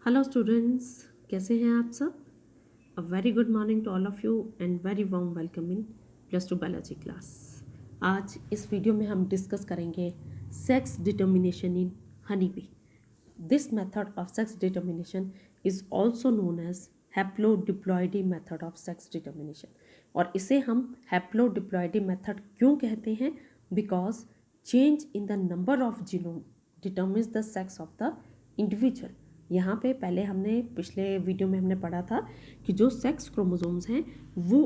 Hello students, कैसे हैं आप सब। A very good morning to all of you and very warm welcome in +2 biology class. आज इस वीडियो में हम डिस्कस करेंगे sex determination in honey bee. This method of sex determination is also known as haplodiploidy method of sex determination. और इसे हम haplodiploidy method क्यों कहते हैं? Because change in the number of genome determines the sex of the individual. यहाँ पे पहले हमने पिछले वीडियो में हमने पढ़ा था कि जो सेक्स क्रोमोसोम्स हैं वो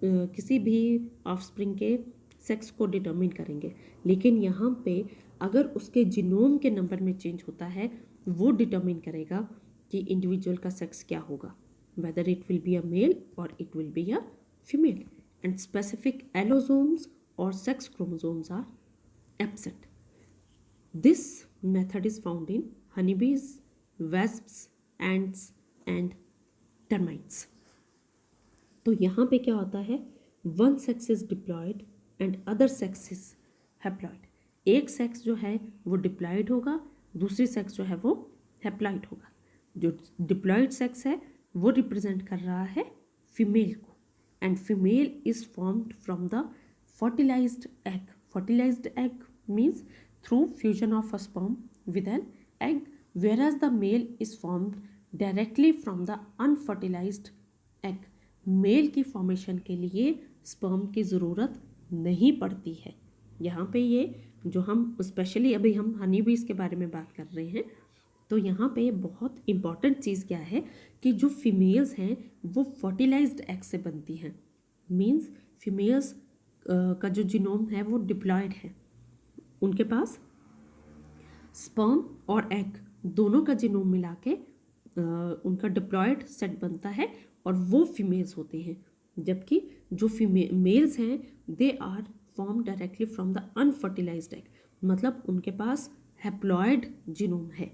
किसी भी ऑफस्प्रिंग के सेक्स को डिटर्मिन करेंगे, लेकिन यहाँ पे अगर उसके जीनोम के नंबर में चेंज होता है वो डिटर्मिन करेगा कि इंडिविजुअल का सेक्स क्या होगा, whether it will be a male or it will be a female. And specific allosomes or sex chromosomes are absent. This method is found in honeybees, wasps, ants and termites. तो यहाँ पे क्या होता है, one sex is diploid and other sex is haploid. एक sex जो है वो डिप्लॉयड होगा, दूसरी सेक्स जो है वो हैप्लॉयड होगा। जो डिप्लॉयड सेक्स है वो रिप्रेजेंट कर रहा है फीमेल को, and female is formed from the fertilised egg. Fertilised egg means through fusion of a sperm with an egg, whereas the male is formed directly from the unfertilized egg. Male की formation के लिए sperm की ज़रूरत नहीं पड़ती है। यहाँ पे ये जो हम स्पेशली अभी हम हनी बीज के बारे में बात कर रहे हैं, तो यहाँ पे बहुत इम्पॉर्टेंट चीज़ क्या है कि जो फीमेल्स हैं वो फर्टिलाइज्ड एग से बनती हैं। मीन्स फीमेल्स का जो जीनोम है वो डिप्लॉयड है, उनके पास स्पर्म और एग दोनों का जीनोम मिला के उनका डिप्लॉयड सेट बनता है और वो फीमेल्स होते हैं। जबकि जो मेल्स हैं they are form directly from the unfertilised egg, मतलब उनके पास हैप्लॉयड जीनोम है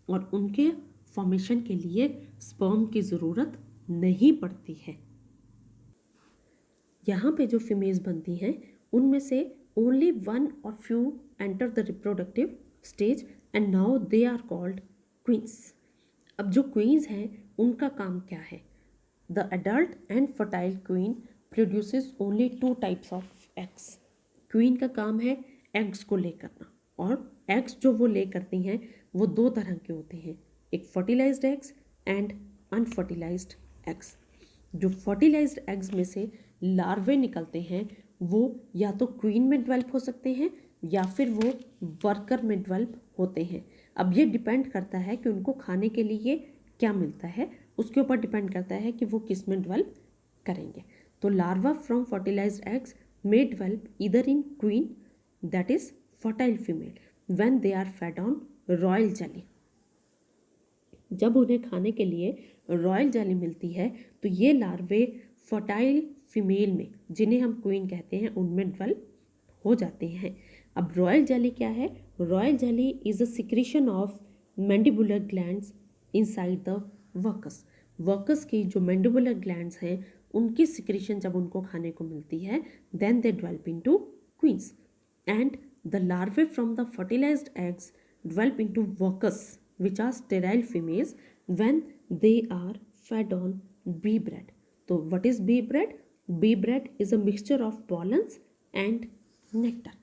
और उनके फॉर्मेशन के लिए स्पर्म की ज़रूरत नहीं पड़ती है। यहाँ पे जो फीमेल्स बनती हैं उनमें से only one or few enter the reproductive stage and now they are called queens. अब जो queens हैं उनका काम क्या है? The adult and fertile queen produces only 2 types of eggs. Queen का काम है eggs को ले करना, और eggs जो वो ले करती हैं वो 2 तरह के होते हैं, एक fertilized eggs and unfertilized eggs. जो फर्टिलाइज्ड एग्स में से लार्वे निकलते हैं वो या तो क्वीन में डेवलप हो सकते हैं या फिर वो वर्कर में डेवलप होते हैं। अब ये डिपेंड करता है कि उनको खाने के लिए क्या मिलता है, उसके ऊपर डिपेंड करता है कि वो किस में डेवलप करेंगे। तो larva from fertilised eggs may develop either in queen that is fertile female when they are fed on royal jelly. जब उन्हें खाने के लिए रॉयल जेली मिलती है तो ये लार्वे फर्टाइल फीमेल में, जिन्हें हम क्वीन कहते हैं, उनमें डेवलप हो जाते हैं। अब रॉयल जेली क्या है? Royal jelly is a secretion of mandibular glands inside the workers. Workers की जो मैंडिबुलर ग्लैंड्स हैं उनकी सिक्रीशन जब उनको खाने को मिलती है then they develop into queens, and the larvae from the fertilised eggs develop into workers which are sterile females when they are fed on bee bread. तो what is bee bread? Bee bread is a mixture of pollens and nectar.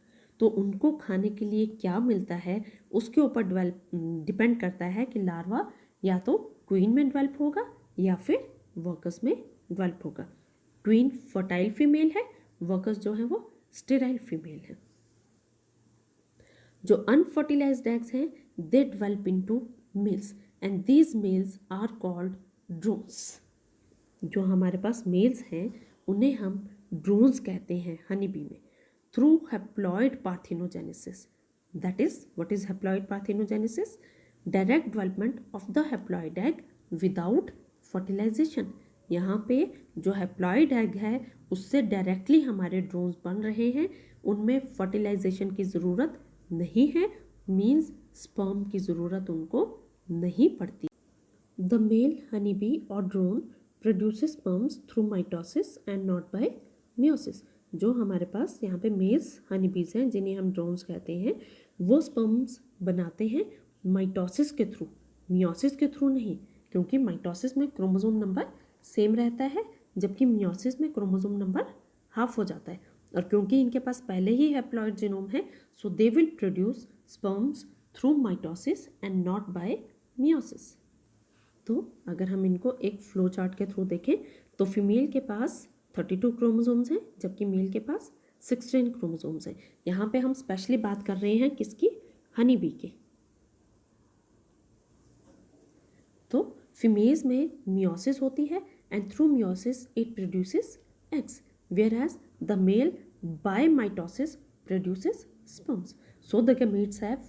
तो उनको खाने के लिए क्या मिलता है उसके ऊपर डिपेंड करता है कि लार्वा या तो क्वीन में डेवलप होगा या फिर वर्कस में डेवलप होगा। क्वीन फर्टाइल फीमेल है, वर्कस जो है वो स्टेराइल फीमेल है। जो अनफर्टिलाइज्ड एग्स हैं they develop into males and these males are called drones. जो हमारे पास मेल्स हैं उन्हें हम ड्रोन्स कहते हैं हनी बी में, through haploid parthenogenesis. That is what is haploid parthenogenesis? Direct development of the haploid egg without fertilisation. यहाँ पे जो हैप्लॉइड एग है उससे डायरेक्टली हमारे ड्रोन्स बन रहे हैं, उनमें फर्टिलाइजेशन की ज़रूरत नहीं है, मीन्स स्पर्म की ज़रूरत उनको नहीं पड़ती। द मेल हनी बी और drone produces sperms through mitosis and not by meiosis. जो हमारे पास यहाँ पे मेल्स हनी बीज हैं जिन्हें हम ड्रोन्स कहते हैं, वो स्पर्म्स बनाते हैं माइटोसिस के थ्रू, मियोसिस के थ्रू नहीं, क्योंकि माइटोसिस में क्रोमोसोम नंबर सेम रहता है, जबकि मियोसिस में क्रोमोसोम नंबर हाफ हो जाता है। और क्योंकि इनके पास पहले ही हैप्लॉइड जीनोम है, so they will produce sperms through mitosis and not by meiosis. तो अगर हम इनको एक फ्लो चार्ट के थ्रू देखें तो फीमेल के पास 32 क्रोमोसोम्स हैं, जबकि मेल के पास 16 क्रोमोसोम्स हैं। यहाँ पे हम स्पेशली बात कर रहे हैं किसकी? हनी बी के। तो फीमेल्स में मियोसिस होती है and through meiosis it produces eggs, whereas the male by mitosis produces sperms. So the gametes have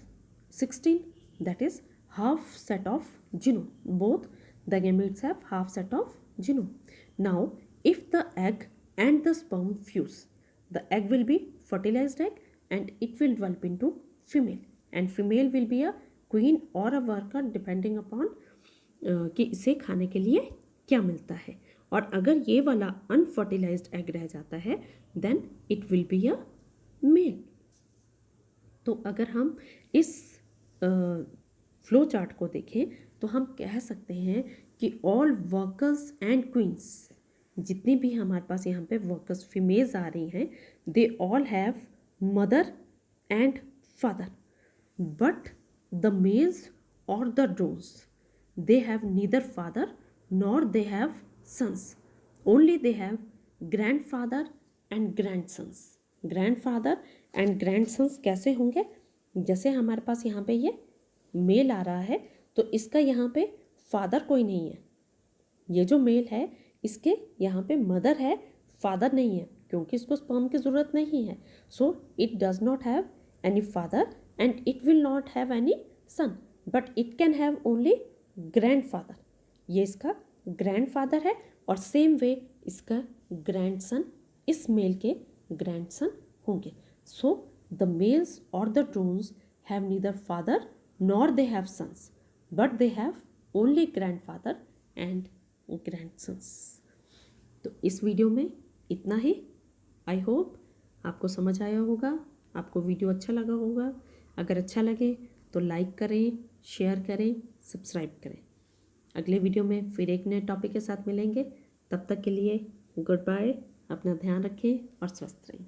16, that is half set of genome. Both the gametes have half set of genome. Now if the egg and the sperm fuse, the egg will be fertilized egg and it will develop into female, and female will be a queen or a worker depending upon कि इसे खाने के लिए क्या मिलता है। और अगर ये वाला अनफर्टिलाइज्ड एग रह जाता है then it will be a male. तो अगर हम इस फ्लो चार्ट को देखें तो हम कह सकते हैं कि ऑल वर्कर्स एंड क्वींस, जितनी भी हमारे पास यहाँ पे वर्कर्स फीमेल्स आ रही हैं, they all have mother and father, but the males or the drones they have neither father nor they have sons, only they have grandfather and grandsons. grandfather and grandsons कैसे होंगे? जैसे हमारे पास यहाँ पे ये मेल आ रहा है तो इसका यहाँ पे फादर कोई नहीं है, ये जो मेल है इसके यहाँ पे मदर है, फादर नहीं है, क्योंकि इसको स्पर्म की ज़रूरत नहीं है। So it does not have any father and it will not have any son, but it can have only grandfather. ये इसका ग्रैंडफादर है और सेम वे इसका ग्रैंडसन इस मेल के ग्रैंडसन होंगे। So the males or the drones have neither father nor they have sons, but they have only grandfather and grandsons. तो इस वीडियो में इतना ही। आई होप आपको समझ आया होगा, आपको वीडियो अच्छा लगा होगा। अगर अच्छा लगे तो लाइक करें, शेयर करें, सब्सक्राइब करें। अगले वीडियो में फिर एक नए टॉपिक के साथ मिलेंगे। तब तक के लिए गुड बाय, अपना ध्यान रखें और स्वस्थ रहें।